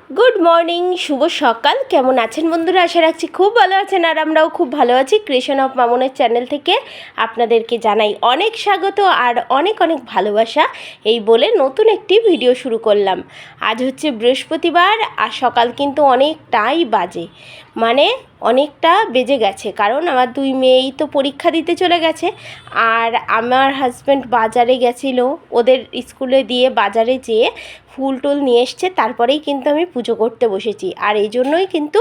Good morning, শুভ সকাল। কেমন আছেন বন্ধুরা? আশা রাখছি খুব ভালো আছেন, আর আমরাও খুব ভালো আছি। ক্রিয়েশন অফ মামনের চ্যানেল থেকে আপনাদেরকে জানাই অনেক স্বাগত আর অনেক অনেক ভালোবাসা। এই বলে নতুন একটি ভিডিও শুরু করলাম। আজ হচ্ছে বৃহস্পতিবার আর সকাল কিন্তু অনেকটাই বাজে, মানে অনেকটা বেজে গেছে, কারণ আমার দুই মেয়েই তো পরীক্ষা দিতে চলে গেছে। আর আমার হাজব্যান্ড বাজারে গেছিলো, ওদের স্কুলে দিয়ে বাজারে যেয়ে ফুল টুল নিয়ে এসছে, তারপরেই কিন্তু আমি পুজো করতে বসেছি। আর এই জন্যই কিন্তু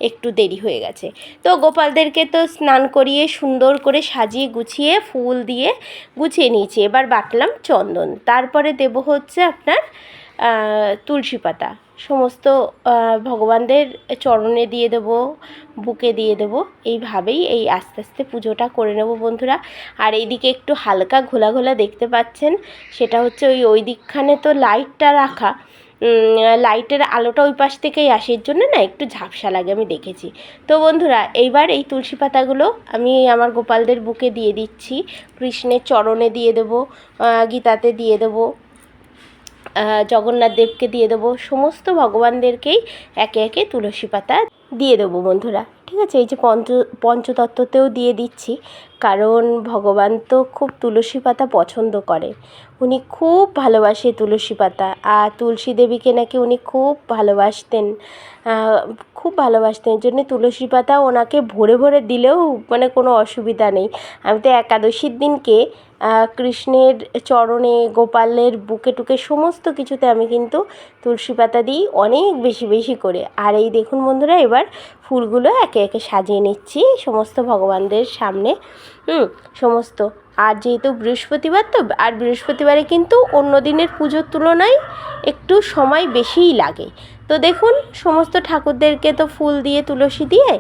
একটু দেরি হয়ে গেছে। তো গোপালদেরকে তো স্নান করিয়ে সুন্দর করে সাজিয়ে গুছিয়ে ফুল দিয়ে গুছিয়ে নিয়েছি। এবার বাটলাম চন্দন, তারপরে দেব হচ্ছে আপনার তুলসী পাতা। সমস্ত ভগবানদের চরণে দিয়ে দেবো, বুকে দিয়ে দেবো। এইভাবেই আস্তে আস্তে পুজোটা করে নেব বন্ধুরা। আর এইদিকে একটু হালকা ঘোলা ঘোলা দেখতে পাচ্ছেন, সেটা হচ্ছে ওই দিকখানে তো লাইটটা রাখা, লাইটের আলোটা ওই পাশ থেকেই আসে, এর জন্য না একটু ঝাপসা লাগে, আমি দেখেছি। তো বন্ধুরা, এইবার এই তুলসী পাতাগুলো আমি আমার গোপালদের বুকে দিয়ে দিচ্ছি, কৃষ্ণের চরণে দিয়ে দেবো, গীতাতে দিয়ে দেবো, জগন্নাথ দেবকে দিয়ে দেবো, সমস্ত ভগবানদেরকেই একে একে তুলসী পাতা দিয়ে দেবো বন্ধুরা। ঠিক আছে, এই যে পঞ্চতত্ত্বতেও দিয়ে দিচ্ছি, কারণ ভগবান তো খুব তুলসী পাতা পছন্দ করে, উনি খুব ভালোবাসে তুলসী পাতা। আর তুলসী দেবীকে নাকি উনি খুব ভালোবাসতেন, এর জন্য তুলসী পাতা ওনাকে ভরে ভরে দিলেও মানে কোনো অসুবিধা নেই। আমি তো একাদশীর দিনকে কৃষ্ণের চরণে, গোপালের বুকে টুকে সমস্ত কিছুতে আমি কিন্তু তুলসী পাতা দিই অনেক বেশি বেশি করে। আর এই দেখুন বন্ধুরা, এবার ফুলগুলো একে একে সাজিয়ে নিচ্ছি সমস্ত ভগবানদের সামনে, সমস্ত। আর যেহেতু বৃহস্পতিবার, তো আর বৃহস্পতিবারে কিন্তু অন্য দিনের পুজোর তুলনায় একটু সময় বেশিই লাগে। তো দেখুন, সমস্ত ঠাকুরদেরকে তো ফুল দিয়ে, তুলসী দিয়ে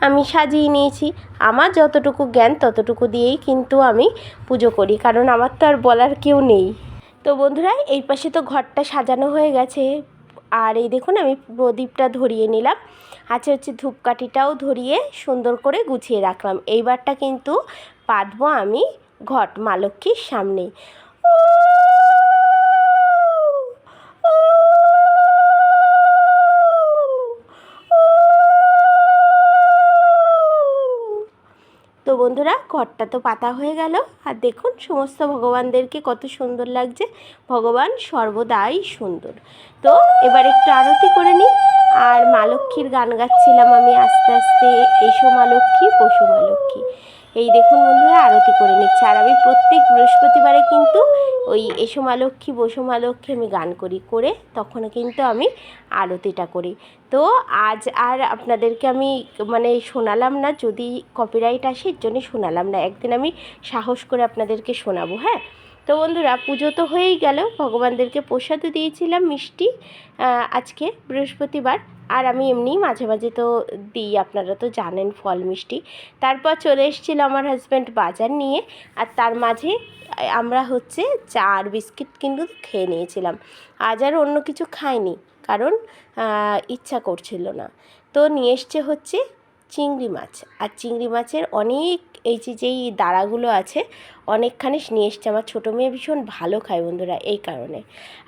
আমি সাজিয়ে নিয়েছি। আমার যতটুকু জ্ঞান ততটুকু দিয়েই কিন্তু আমি পুজো করি, কারণ আমার তো আর বলার কেউ নেই। তো বন্ধুরা, এই পাশে তো ঘরটা সাজানো হয়ে গেছে। আর এই দেখুন, আমি প্রদীপটা ধরিয়ে নিলাম, হচ্ছে ধূপকাঠিটাও ধরিয়ে সুন্দর করে গুছিয়ে রাখলাম। এইবারটা কিন্তু পাতবো আমি ঘট মা লক্ষ্মীর সামনে। তো বন্ধুরা, ঘরটা তো পাতা হয়ে গেল। আর দেখুন সমস্ত ভগবানদেরকে কত সুন্দর লাগছে, ভগবান সর্বদাই সুন্দর। তো এবার একটু আরতি করে নিই। আর মা লক্ষ্মীর গান গাচ্ছিলাম আমি আস্তে আস্তে, এসো মা লক্ষ্মী, বসো মা লক্ষ্মী। এই দেখুন বন্ধুরা, আরতি করে নিচ্ছে। আর আমি প্রত্যেক বৃহস্পতিবারে কিন্তু ওই এসো মা লক্ষ্মী, বসো মা লক্ষ্মী আমি গান করি, করে তখন কিন্তু আমি আরতিটা করি। তো আজ আর আপনাদেরকে আমি মানে শোনালাম না, যদি কপিরাইট আসে এর জন্য শোনালাম না। একদিন আমি সাহস করে আপনাদেরকে শোনাবো। হ্যাঁ, তো বন্ধুরা, পুজো তো হয়েই গেল, ভগবানদেরকে প্রসাদও দিয়েছিলাম মিষ্টি, আজকে বৃহস্পতিবার। আর আমি এমনি মাঝে মাঝে তো দিই, আপনারা তো জানেন, ফল মিষ্টি। তারপর চলে এসেছিল আমার হাজব্যান্ড বাজার নিয়ে, আর তার মাঝে আমরা হচ্ছে চা আর বিস্কিট কিন্তু খেয়ে নিয়েছিলাম। আজ আর অন্য কিছু খাইনি, কারণ ইচ্ছা করছিল না। তো নিয়ে এসছে হচ্ছে চিংড়ি মাছ, আর চিংড়ি মাছের অনেক যেই দাঁড়াগুলো আছে অনেকখানি নিয়ে এসছে। আমার ছোটো মেয়ে ভীষণ ভালো খায় বন্ধুরা, এই কারণে।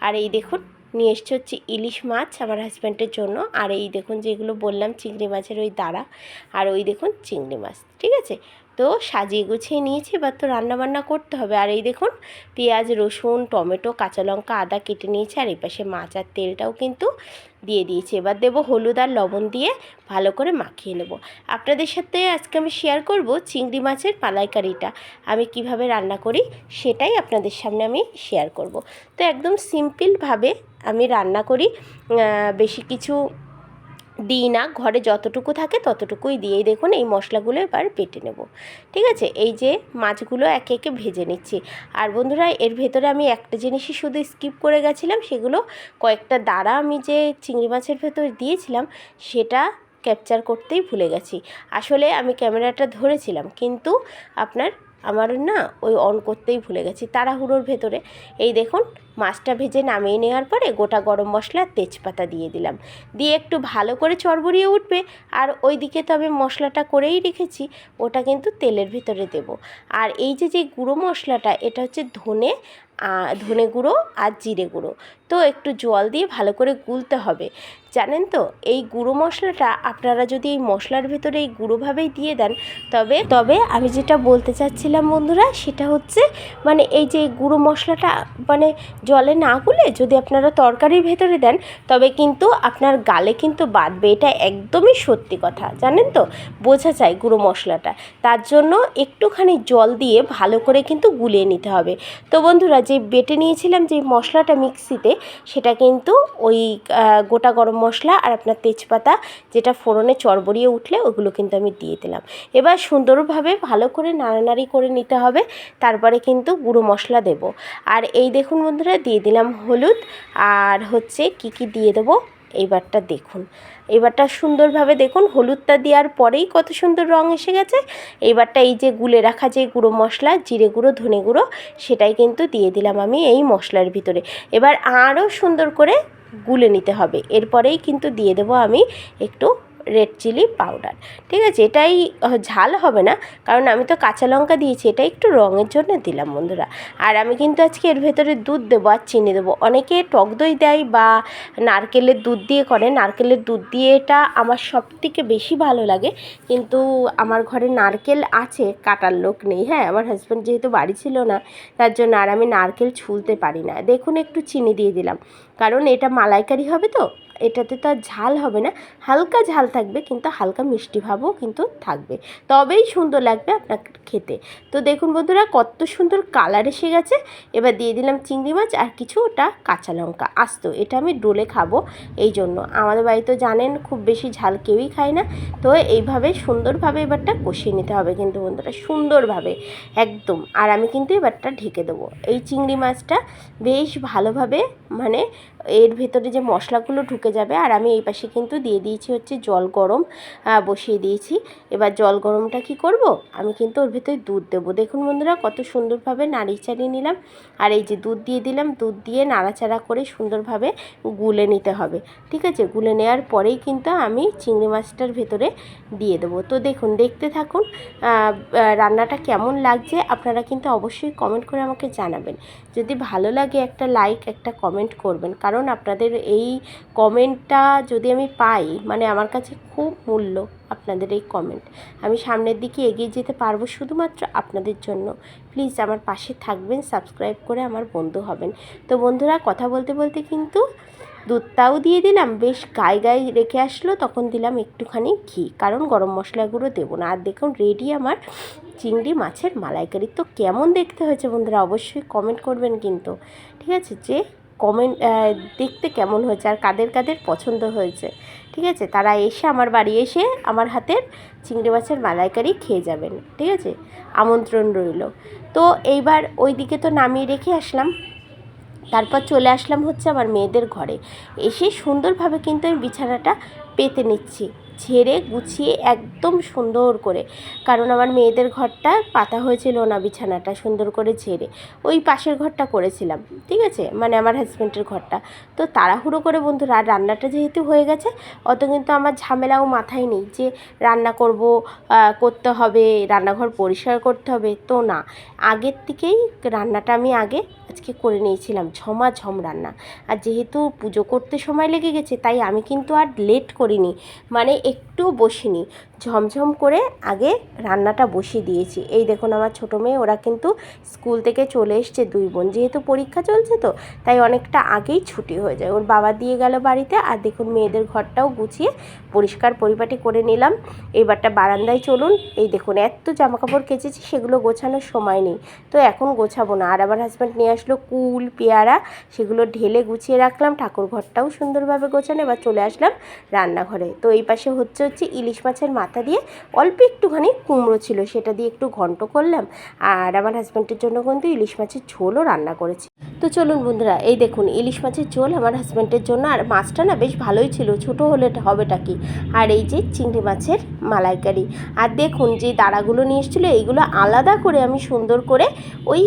আর এই দেখুন, নিয়ে এসছে হচ্ছে ইলিশ মাছ আমার হাজব্যান্ডের জন্য। আর এই দেখুন, যেগুলো বললাম চিংড়ি মাছের ওই দাঁড়া, আর ওই দেখুন চিংড়ি মাছ। ঠিক আছে, তো সাজিয়ে গুছিয়ে নিয়েছি, এবার তো রান্নাবান্না করতে হবে। আর এই দেখুন, পেঁয়াজ, রসুন, টমেটো, কাঁচা লঙ্কা, আদা কেটে নিয়েছি। আর এই পাশে মাছ আর তেলটাও কিন্তু দিয়ে দিয়েছি। এবার দেবো হলুদ আর লবণ দিয়ে ভালো করে মাখিয়ে নেব। আপনাদের সাথে আজকে আমি শেয়ার করব চিংড়ি মাছের মালাইকারিটা আমি কিভাবে রান্না করি, সেটাই আপনাদের সামনে আমি শেয়ার করব। তো একদম সিম্পলভাবে আমি রান্না করি, বেশি কিছু দিই না, ঘরে যতটুকু থাকে ততটুকুই দিয়েই। দেখুন, এই মশলাগুলো এবার বেটে নেব। ঠিক আছে, এই যে মাছগুলো একে একে ভেজে নিচ্ছি। আর বন্ধুরা, এর ভেতরে আমি একটা জিনিসই শুধু স্কিপ করে গেছিলাম, সেগুলো কয়েকটা দাঁড়া আমি যে চিংড়ি মাছের ভেতর দিয়েছিলাম সেটা ক্যাপচার করতেই ভুলে গেছি। আসলে আমি ক্যামেরাটা ধরেছিলাম, কিন্তু আমার না ওই অন করতেই ভুলে গেছি তাড়াহুড়োর ভেতরে। এই দেখুন, মাছটা ভেজে নামিয়ে নেওয়ার পরে গোটা গরম মশলা, তেজপাতা দিয়ে দিলাম, দিয়ে একটু ভালো করে চড়বড়িয়ে উঠবে। আর ওই দিকে তো আমি মশলাটা করেই রেখেছি, ওটা কিন্তু তেলের ভিতরে দেব। আর এই যে গুঁড়ো মশলাটা, এটা হচ্ছে ধনে গুঁড়ো আর জিরে গুঁড়ো। তো একটু জল দিয়ে ভালো করে গুলতে হবে, জানেন তো এই গুঁড়ো মশলাটা আপনারা যদি এই মশলার ভেতরে এই গুঁড়োভাবেই দিয়ে দেন, তবে আমি যেটা বলতে চাচ্ছিলাম বন্ধুরা, সেটা হচ্ছে মানে এই যে গুঁড়ো মশলাটা মানে জলে না গুলে যদি আপনারা তরকারির ভেতরে দেন, তবে কিন্তু আপনার গালে কিন্তু বাঁধবে। এটা একদমই সত্যি কথা, জানেন তো, বোঝা যায় গুঁড়ো মশলাটা। তার জন্য একটুখানি জল দিয়ে ভালো করে কিন্তু গুলিয়ে নিতে হবে। তো বন্ধুরা, যে বেটে নিয়েছিলাম যে মশলাটা মিক্সিতে, সেটা কিন্তু ওই গোটা গরম মশলা আর আপনার তেজপাতা, যেটা ফোড়নে চড়বড়িয়ে উঠলে ওগুলো কিন্তু আমি দিয়ে দিলাম। এবার সুন্দরভাবে ভালো করে নাড়ানাড়ি করে নিতে হবে, তারপরে কিন্তু গুঁড়ো মশলা দেব। আর এই দেখুন বন্ধুরা, দিয়ে দিলাম হলুদ, আর হচ্ছে কি দিয়ে দেবো এইবারটা দেখুন। এবারটা সুন্দরভাবে দেখুন, হলুদটা দেওয়ার পরেই কত সুন্দর রং এসে গেছে। এইবারটা এই যে গুলে রাখা যে গুঁড়ো মশলা, জিরে গুঁড়ো, ধনে গুঁড়ো, সেটাই কিন্তু দিয়ে দিলাম আমি এই মশলার ভিতরে। এবার আরও সুন্দর করে গুলে নিতে হবে। এরপরেই কিন্তু দিয়ে দেবো আমি একটু রেড চিলি পাউডার। ঠিক আছে, এটাই ঝাল হবে না, কারণ আমি তো কাঁচা লঙ্কা দিয়েছি, এটা একটু রঙের জন্য দিলাম বন্ধুরা। আর আমি কিন্তু আজকে এর ভেতরে দুধ দেবো আর চিনি দেবো। অনেকে টক দই দেয় বা নারকেলের দুধ দিয়ে করে। নারকেলের দুধ দিয়ে এটা আমার সবথেকে বেশি ভালো লাগে, কিন্তু আমার ঘরে নারকেল আছে, কাটার লোক নেই। হ্যাঁ, আমার হাজব্যান্ড যেহেতু বাড়ি ছিল না, তার জন্য আর আমি নারকেল ছুলতে পারি না। দেখুন, একটু চিনি দিয়ে দিলাম, কারণ এটা মালাইকারি হবে তো, এটাতে তো আর ঝাল হবে না, হালকা ঝাল থাকবে, কিন্তু হালকা মিষ্টি ভাবও কিন্তু থাকবে, তবেই সুন্দর লাগবে আপনার খেতে। তো দেখুন বন্ধুরা, কত সুন্দর কালার এসে গেছে। এবার দিয়ে দিলাম চিংড়ি মাছ আর কিছুটা কাঁচা লঙ্কা আস্ত। এটা আমি ডোলে খাবো, এই জন্য। আমাদের বাড়িতে জানেন খুব বেশি ঝাল কেউই খায় না। তো এইভাবে সুন্দরভাবে এবারটা কষিয়ে নিতে হবে কিন্তু বন্ধুরা, সুন্দরভাবে একদম। আর আমি কিন্তু এবারটা ঢেকে দেবো। এই চিংড়ি মাছটা বেশ ভালোভাবে মানে এর ভেতরে যে মশলাগুলো ঢুকে যাবে। আর আমি এই পাশে কিন্তু দিয়ে দিয়েছি হচ্ছে জল গরম বসিয়ে দিয়েছি। এবার জল গরমটা কি করব, আমি কিন্তু ওর ভেতরে দুধ দেবো। দেখুন বন্ধুরা, কত সুন্দরভাবে নাড়িয়ে চাড়িয়ে নিলাম। আর এই যে দুধ দিয়ে দিলাম, দুধ দিয়ে নাড়াচাড়া করে সুন্দরভাবে গুলে নিতে হবে। ঠিক আছে, গুলে নেওয়ার পরেই কিন্তু আমি চিংড়ি মাছটার ভেতরে দিয়ে দেবো। তো দেখুন, দেখতে থাকুন রান্নাটা কেমন লাগছে। আপনারা কিন্তু অবশ্যই কমেন্ট করে আমাকে জানাবেন। যদি ভালো লাগে একটা লাইক, একটা কমেন্ট করবেন, কারণ আপনাদের এই কমেন্টটা যদি আমি পাই, মানে আমার কাছে খুব মূল্য আপনাদের এই কমেন্ট। আমি সামনের দিকে এগিয়ে যেতে পারবো শুধুমাত্র আপনাদের জন্য। প্লিজ আমার পাশে থাকবেন, সাবস্ক্রাইব করে আমার বন্ধু হবেন। তো বন্ধুরা, কথা বলতে বলতে কিন্তু দুধটাও দিয়ে দিলাম, বেশ গায়ে রেখে আসলো, তখন দিলাম একটুখানি ঘি, কারণ গরম মশলাগুলো দেবো না। আর দেখুন, রেডি আমার চিংড়ি মাছের মালাইকারি। তো কেমন দেখতে হয়েছে বন্ধুরা, অবশ্যই কমেন্ট করবেন কিন্তু। ঠিক আছে, যে কমেন্ট দেখতে কেমন হয়েছে আর কাদের কাদের পছন্দ হয়েছে, ঠিক আছে, তারা এসে আমার বাড়ি এসে আমার হাতের চিংড়ি মাছের মালাইকারি খেয়ে যাবেন। ঠিক আছে, আমন্ত্রণ রইল। তো এইবার ওই দিকে তো নামিয়ে রেখে আসলাম, তারপর চলে আসলাম হচ্ছে আমার মেয়েদের ঘরে। এসে সুন্দরভাবে কিন্তু আমি বিছানাটা পেতে নিচ্ছি, ঝেড়ে গুছিয়ে একদম সুন্দর করে, কারণ আমার মেয়েদের ঘরটা পাতা হয়েছিল না, বিছানাটা সুন্দর করে ঝেড়ে ওই পাশের ঘরটা করেছিলাম। ঠিক আছে, মানে আমার হাজব্যান্ডের ঘরটা। তো তাড়াহুড়ো করে বন্ধুরা, আর রান্নাটা যেহেতু হয়ে গেছে, অত কিন্তু আমার ঝামেলাও মাথায় নেই যে রান্না করব, করতে হবে, রান্নাঘর পরিষ্কার করতে হবে। তো না, আগের থেকেই রান্নাটা আমি আগে আজকে করে নিয়েছিলাম, ঝমাঝম রান্না। আর যেহেতু পুজো করতে সময় লেগে গেছে, তাই আমি কিন্তু আর লেট করিনি, মানে একটু বসিনি, ঝমঝম করে আগে রান্নাটা বসিয়ে দিয়েছি। এই দেখুন আমার ছোটো মেয়ে, ওরা কিন্তু স্কুল থেকে চলে এসছে দুই বোন, যেহেতু পরীক্ষা চলছে তো তাই অনেকটা আগেই ছুটি হয়ে যায়। ওর বাবা দিয়ে গেল বাড়িতে। আর দেখুন, মেয়েদের ঘরটাও গুছিয়ে পরিষ্কার পরিপাটি করে নিলাম। এবারটা বারান্দায় চলুন। এই দেখুন, এত জামাকাপড় কেচেছি, সেগুলো গোছানোর সময় নেই, তো এখন গোছাবো না। আর আমার হাজব্যান্ড নিয়ে আসলো কুল, পেয়ারা, সেগুলো ঢেলে গুছিয়ে রাখলাম। ঠাকুর ঘরটাও সুন্দরভাবে গোছানো। এবার চলে আসলাম রান্নাঘরে। তো এই পাশে হচ্ছে ইলিশ মাছের মাথা দিয়ে অল্প একটুখানি কুমড়ো ছিল, সেটা দিয়ে একটু ঘন্ট করলাম। আর আমার হাজব্যান্ডের জন্য কিন্তু ইলিশ মাছের ঝোলও রান্না করেছি। তো চলুন বন্ধুরা, এই দেখুন ইলিশ মাছের ঝোল আমার হাজব্যান্ডের জন্য। আর মাছটা না বেশ ভালোই ছিল, ছোটো হলে হবেটা কি। আর এই যে চিংড়ি মাছের মালাইকারি। আর দেখুন, যে দাঁড়াগুলো নিয়ে এসেছিলো, এইগুলো আলাদা করে আমি সুন্দর করে ওই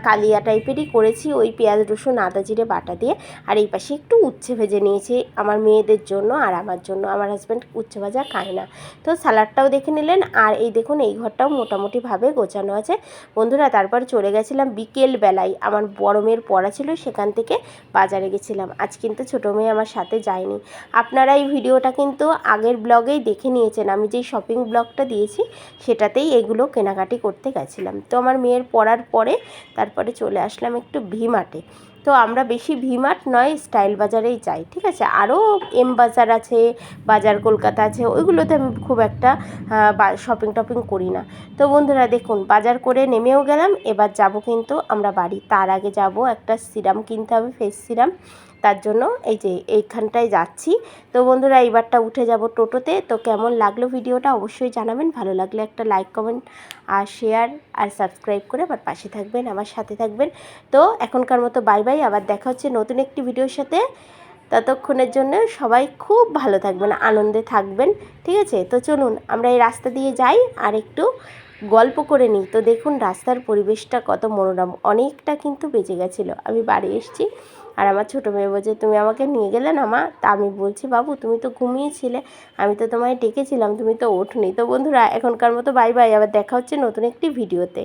কালিয়া টাইপেরই করেছি, ওই পেঁয়াজ রসুন আদা জিরে বাটা দিয়ে। আর এই পাশে একটু উচ্ছে ভেজে নিয়েছি আমার মেয়েদের জন্য আর আমার জন্য। আমার হাজব্যান্ড উচ্ছে ভাজা খায় না। তো স্যালাডটাও দেখে নিলেন। আর এই দেখুন, এই ঘরটাও মোটামুটিভাবে গোছানো আছে বন্ধুরা। তারপর চলে গেছিলাম বিকেল বেলায় আমার বড় মেয়ের পড়া ছিল, সেখান থেকে বাজারে গেছিলাম। আজ কিন্তু ছোটো মেয়ে আমার সাথে যায়নি। আপনারা এই ভিডিওটা কিন্তু আগের ব্লগেই দেখে নিয়েছেন, আমি যেই শপিং ব্লগটা দিয়েছি সেটাতেই এগুলো কেনাকাটি করতে গেছিলাম। তো আমার মেয়ের পড়ার পরে তারপরে চলে আসলাম একটু ভি-মার্টে। তো আমরা বেশি ভি-মার্ট নয়, স্টাইল বাজারেই যাই, ঠিক আছে। আরও এম বাজার আছে, বাজার কলকাতা আছে, ওইগুলোতে আমি খুব একটা শপিং টপিং করি না। তো বন্ধুরা দেখুন, বাজার করে নেমেও গেলাম, এবার যাব কিন্তু আমরা বাড়ি। তার আগে যাব একটা সিরাম কিনতে হবে, ফেস সিরাম। তার জন্য এই যে এইখানটায় যাচ্ছি। তো বন্ধুরা এইবারটা উঠে যাব টোটোতে। তো কেমন লাগলো ভিডিওটা অবশ্যই জানাবেন। ভালো লাগলে একটা লাইক, কমেন্ট আর শেয়ার আর সাবস্ক্রাইব করে আমার পাশে থাকবেন, আমার সাথে থাকবেন। তো এখনকার মতো বাই বাই, আবার দেখা হচ্ছে নতুন একটি ভিডিওর সাথে। ততক্ষণের জন্য সবাই খুব ভালো থাকবেন, আনন্দে থাকবেন, ঠিক আছে। তো চলুন আমরা এই রাস্তা দিয়ে যাই আর একটু গল্প করে নিই। তো দেখুন রাস্তার পরিবেশটা কত মনোরম। অনেকটা কিন্তু বেজে গেছিলো, আমি বাড়ি এসেছি। আর আমার ছোটো মেয়ে বলছে, তুমি আমাকে নিয়ে গেলে না মা? তা আমি বলছি, বাবু তুমি তো ঘুমিয়েছিলে, আমি তো তোমায় ডেকেছিলাম, তুমি তো ওঠোনি। তো বন্ধুরা এখনকার মতো বাই বাই, আবার দেখা হচ্ছে নতুন একটি ভিডিওতে।